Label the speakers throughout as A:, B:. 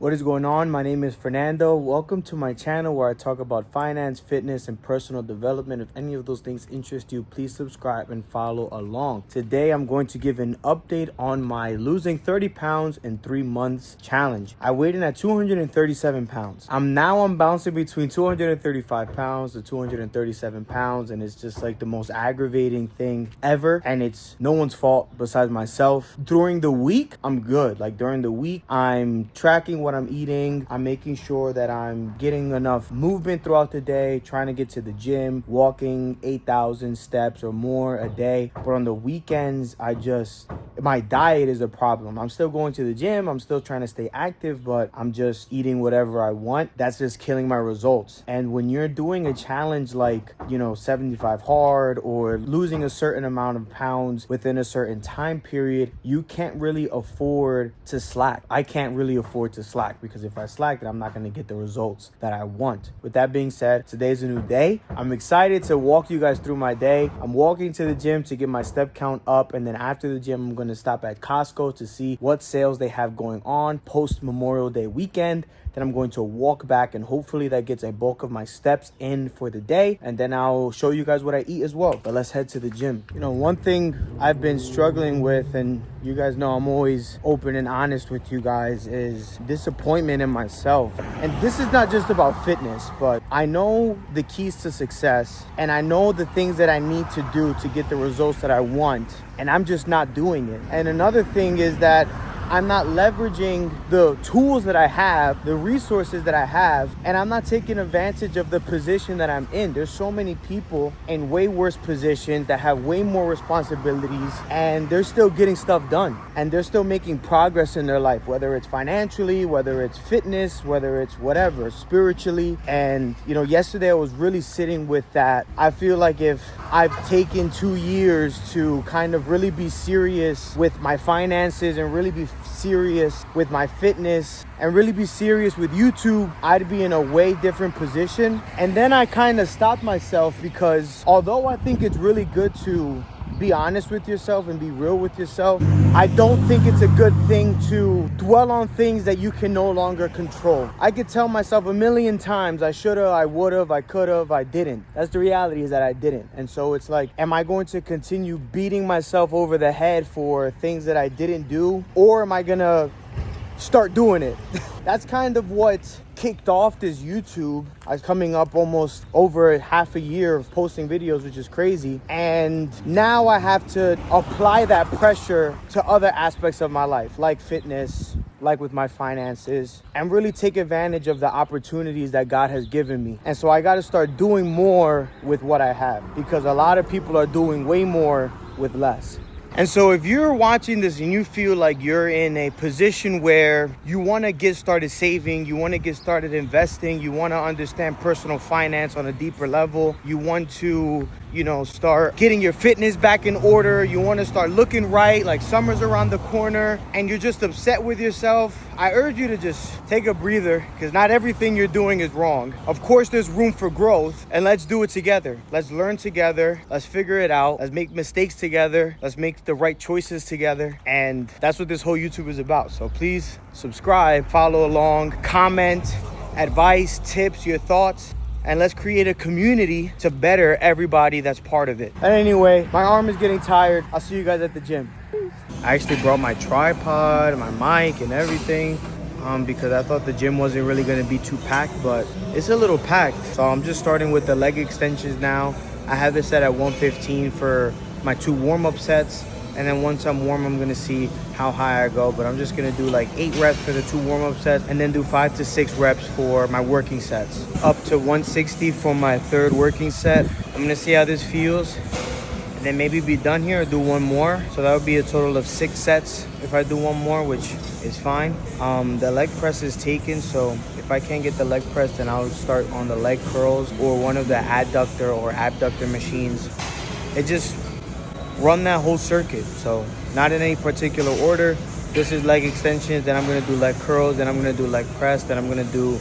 A: What is going on? My name is Fernando. Welcome to my channel where I talk about finance, fitness, and personal development. If any of those things interest you, please subscribe and follow along. Today, I'm going to give an update on my losing 30 pounds in 3 months challenge. I weighed in at 237 pounds. I'm bouncing between 235 pounds to 237 pounds, and it's just like the most aggravating thing ever. And it's no one's fault besides myself. During the week, I'm good. Like during the week, I'm tracking what I'm eating. I'm making sure that I'm getting enough movement throughout the day, trying to get to the gym, walking 8,000 steps or more a day. But on the weekends, my diet is a problem. I'm still going to the gym. I'm still trying to stay active, but I'm just eating whatever I want. That's just killing my results. And when you're doing a challenge like, 75 hard or losing a certain amount of pounds within a certain time period, you can't really afford to slack. I can't really afford to slack because if I slack, then I'm not going to get the results that I want. With that being said, today's a new day. I'm excited to walk you guys through my day. I'm walking to the gym to get my step count up, and then after the gym, I'm going to stop at Costco to see what sales they have going on post Memorial Day weekend. Then I'm going to walk back, and hopefully that gets a bulk of my steps in for the day, and then I'll show you guys what I eat as well. But let's head to the gym. One thing I've been struggling with, and you guys know I'm always open and honest with you guys, is disappointment in myself. And this is not just about fitness, but I know the keys to success, and I know the things that I need to do to get the results that I want, and I'm just not doing it. And another thing is that I'm not leveraging the tools that I have, the resources that I have, and I'm not taking advantage of the position that I'm in. There's so many people in way worse positions that have way more responsibilities, and they're still getting stuff done, and they're still making progress in their life, whether it's financially, whether it's fitness, whether it's whatever, spiritually. And, yesterday I was really sitting with that. I feel like if I've taken 2 years to kind of really be serious with my finances and really be serious with my fitness and really be serious with YouTube, I'd be in a way different position. And then I kind of stopped myself because although I think it's really good to be honest with yourself and be real with yourself, I don't think it's a good thing to dwell on things that you can no longer control. I could tell myself a million times I should have, I would have, I could have, I didn't. That's the reality, is that I didn't. And so it's like, am I going to continue beating myself over the head for things that I didn't do, or am I gonna start doing it? That's kind of what kicked off this YouTube. I was coming up almost over half a year of posting videos, which is crazy. And now I have to apply that pressure to other aspects of my life, like fitness, like with my finances, and really take advantage of the opportunities that God has given me. And so I got to start doing more with what I have, because a lot of people are doing way more with less. And so if you're watching this and you feel like you're in a position where you want to get started saving, you want to get started investing, you want to understand personal finance on a deeper level, you want to, start getting your fitness back in order, you want to start looking right, like summer's around the corner, and you're just upset with yourself, I urge you to just take a breather, because not everything you're doing is wrong. Of course, there's room for growth, and let's do it together. Let's learn together. Let's figure it out. Let's make mistakes together. Let's make the right choices together. And that's what this whole YouTube is about. So please subscribe, follow along, comment, advice, tips, your thoughts, and let's create a community to better everybody that's part of it. And anyway, my arm is getting tired. I'll see you guys at the gym. I actually brought my tripod, my mic, and everything because I thought the gym wasn't really going to be too packed, but it's a little packed. So I'm just starting with the leg extensions now. I have this set at 115 for my 2 warm-up sets. And then once I'm warm, I'm going to see how high I go. But I'm just going to do like 8 reps for the 2 warm-up sets, and then do 5 to 6 reps for my working sets. Up to 160 for my 3rd working set. I'm going to see how this feels, and then maybe be done here or do 1 more. So that would be a total of 6 sets if I do 1 more, which is fine. The leg press is taken, so if I can't get the leg press, then I'll start on the leg curls or one of the adductor or abductor machines. It just run that whole circuit. So not in any particular order. This is leg extensions, then I'm going to do leg curls, then I'm going to do leg press, then I'm going to do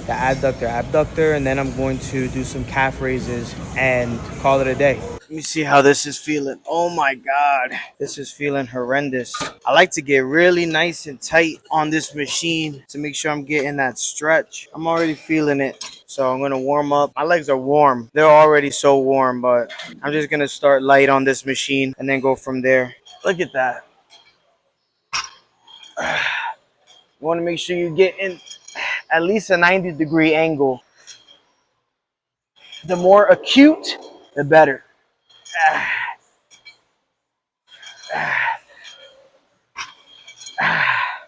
A: the abductor, and then I'm going to do some calf raises and call it a day. Let me see how this is feeling. Oh my God, this is feeling horrendous. I like to get really nice and tight on this machine to make sure I'm getting that stretch. I'm already feeling it. So I'm gonna warm up. My legs are warm. They're already so warm, but I'm just gonna start light on this machine and then go from there. Look at that. You wanna make sure you get in at least a 90-degree angle. The more acute, the better. I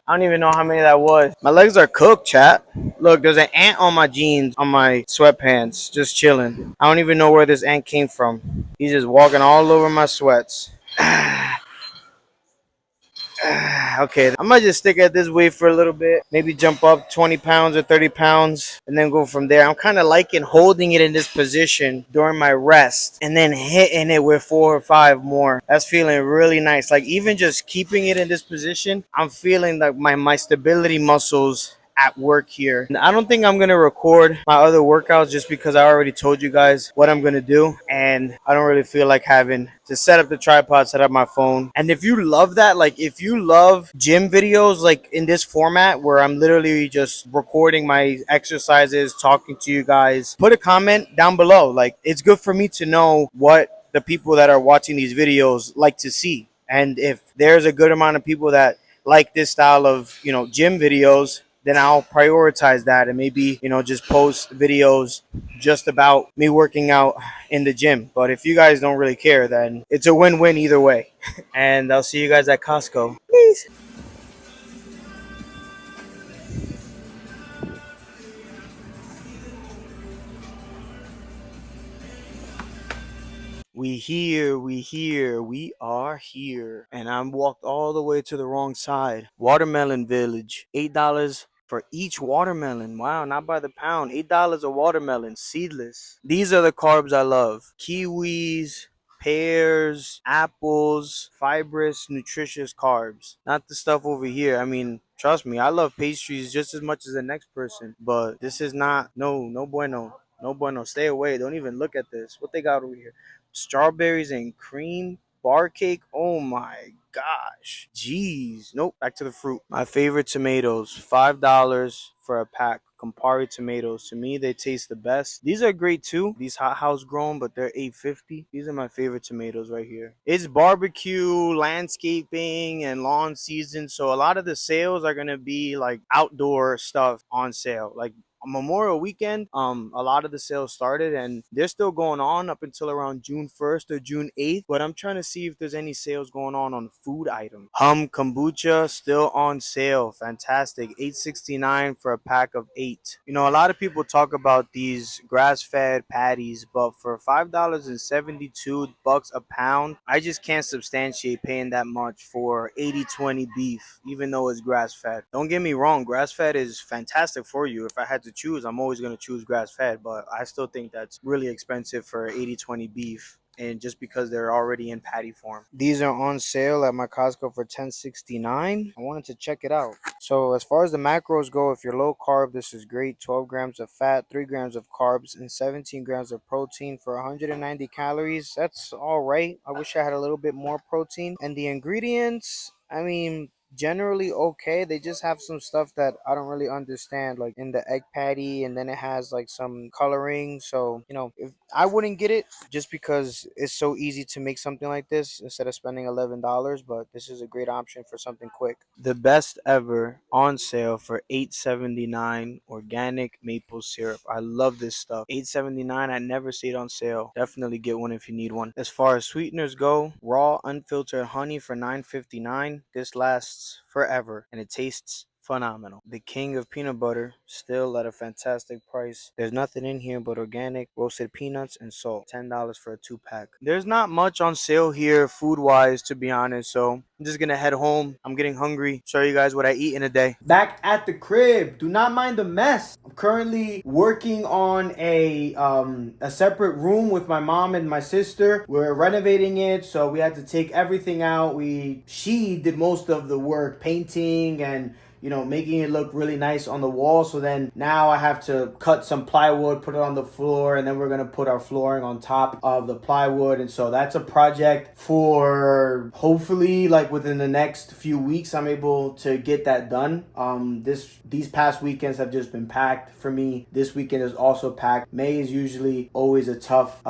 A: don't even know how many that was. My legs are cooked, chat. Look, there's an ant on my jeans, on my sweatpants, just chilling. I don't even know where this ant came from. He's just walking all over my sweats. Okay, I might just stick at this weight for a little bit. Maybe jump up 20 pounds or 30 pounds and then go from there. I'm kind of liking holding it in this position during my rest and then hitting it with 4 or 5 more. That's feeling really nice. Like even just keeping it in this position, I'm feeling like my stability muscles at work here. And I don't think I'm gonna record my other workouts just because I already told you guys what I'm gonna do, and I don't really feel like having to set up the tripod, set up my phone. And if you love that, like if you love gym videos like in this format where I'm literally just recording my exercises, talking to you guys, put a comment down below. Like it's good for me to know what the people that are watching these videos like to see. And if there's a good amount of people that like this style of, gym videos, then I'll prioritize that and maybe, just post videos just about me working out in the gym. But if you guys don't really care, then it's a win-win either way. And I'll see you guys at Costco. Peace. We are here. And I'm walked all the way to the wrong side. Watermelon Village, $8 for each watermelon. Wow, not by the pound. $8 a watermelon, seedless. These are the carbs I love. Kiwis, pears, apples, fibrous, nutritious carbs. Not the stuff over here. I mean, trust me, I love pastries just as much as the next person. But this is not, no bueno. No bueno. Stay away. Don't even look at this. What they got over here? Strawberries and cream bar cake. Oh my gosh. Jeez. Nope. Back to the fruit. My favorite tomatoes. $5 for a pack. Campari tomatoes. To me, they taste the best. These are great too. These hot house grown, but they're $8.50. These are my favorite tomatoes right here. It's barbecue, landscaping, and lawn season. So a lot of the sales are gonna be like outdoor stuff on sale. Like Memorial weekend, a lot of the sales started and they're still going on up until around June 1st or June 8th. But I'm trying to see if there's any sales going on food items. Kombucha still on sale. Fantastic. $8.69 for a pack of 8. A lot of people talk about these grass-fed patties, but for $5.72 a pound, I just can't substantiate paying that much for 80/20 beef, even though it's grass-fed. Don't get me wrong, grass-fed is fantastic for you. If I had to choose, I'm always going to choose grass-fed, but I still think that's really expensive for 80/20 beef, and just because they're already in patty form. These are on sale at my Costco for $10.69. I wanted to check it out. So as far as the macros go, if you're low carb, this is great. 12 grams of fat, 3 grams of carbs, and 17 grams of protein for 190 calories. That's all right. I wish I had a little bit more protein. And the ingredients, I mean, generally okay. They just have some stuff that I don't really understand, like in the egg patty, and then it has like some coloring. So, if I wouldn't get it just because it's so easy to make something like this instead of spending $11, but this is a great option for something quick. The best ever on sale for $8.79 organic maple syrup. I love this stuff. $8.79. I never see it on sale. Definitely get one if you need one. As far as sweeteners go, raw unfiltered honey for $9.59. This lasts forever and it tastes phenomenal. The king of peanut butter, still at a fantastic price. There's nothing in here but organic roasted peanuts and salt. $10 for a 2-pack. There's not much on sale here food wise, to be honest, so I'm just gonna head home. I'm getting hungry. Show you guys what I eat in a day. Back at the crib. Do not mind the mess. I'm currently working on a separate room with my mom and my sister. We're renovating it, so we had to take everything out. She did most of the work, painting and you know, making it look really nice on the wall. So then now I have to cut some plywood, put it on the floor, and then we're gonna put our flooring on top of the plywood. And so that's a project for hopefully like within the next few weeks I'm able to get that done. These past weekends have just been packed for me. This weekend is also packed. May is usually always a tough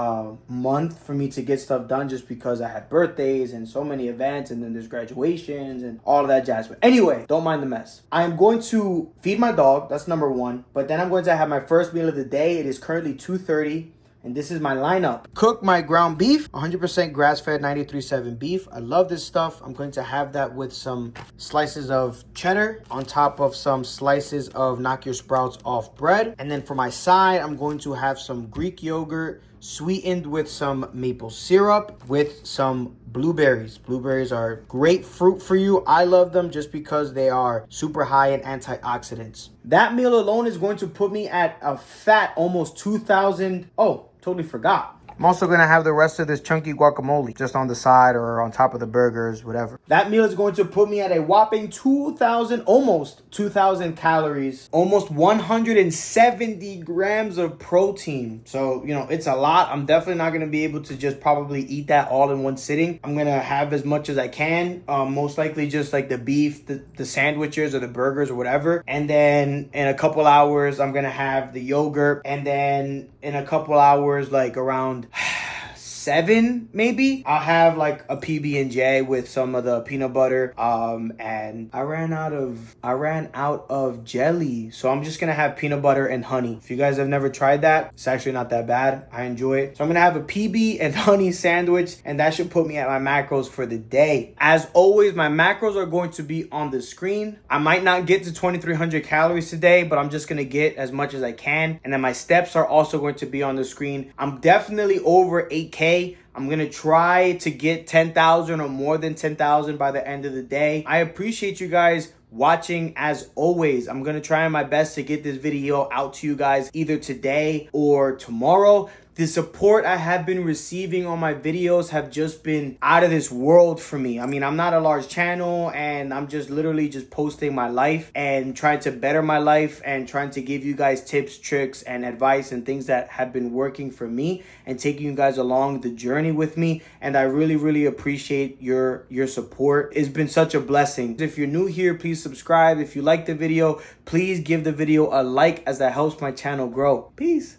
A: month for me to get stuff done just because I have birthdays and so many events, and then there's graduations and all of that jazz. But anyway, don't mind the mess. I am going to feed my dog. That's number one. But then I'm going to have my first meal of the day. It is currently 2:30. And this is my lineup. Cook my ground beef, 100% grass-fed 93.7 beef. I love this stuff. I'm going to have that with some slices of cheddar on top of some slices of knock your sprouts off bread. And then for my side, I'm going to have some Greek yogurt sweetened with some maple syrup with some blueberries. Blueberries are great fruit for you. I love them just because they are super high in antioxidants. That meal alone is going to put me at a fat almost 2,000. Oh, totally forgot. I'm also going to have the rest of this chunky guacamole just on the side or on top of the burgers, whatever. That meal is going to put me at a whopping 2,000, almost 2,000 calories, almost 170 grams of protein. So, you know, it's a lot. I'm definitely not going to be able to just probably eat that all in one sitting. I'm going to have as much as I can, most likely just like the beef, the sandwiches or the burgers or whatever. And then in a couple hours, I'm going to have the yogurt. And then in a couple hours, like around 7 maybe, I'll have like a PB&J with some of the peanut butter, and I ran out of jelly, so I'm just gonna have peanut butter and honey. If you guys have never tried that, it's actually not that bad. I enjoy it. So I'm gonna have a PB and honey sandwich, and that should put me at my macros for the day. As always, my macros are going to be on the screen. I might not get to 2,300 calories today, but I'm just gonna get as much as I can. And then my steps are also going to be on the screen. I'm definitely over 8K. I'm going to try to get 10,000 or more than 10,000 by the end of the day. I appreciate you guys watching as always. I'm going to try my best to get this video out to you guys either today or tomorrow. The support I have been receiving on my videos have just been out of this world for me. I mean, I'm not a large channel and I'm just literally just posting my life and trying to better my life and trying to give you guys tips, tricks, and advice and things that have been working for me and taking you guys along the journey with me. And I really, really appreciate your support. It's been such a blessing. If you're new here, please subscribe. If you like the video, please give the video a like as that helps my channel grow. Peace.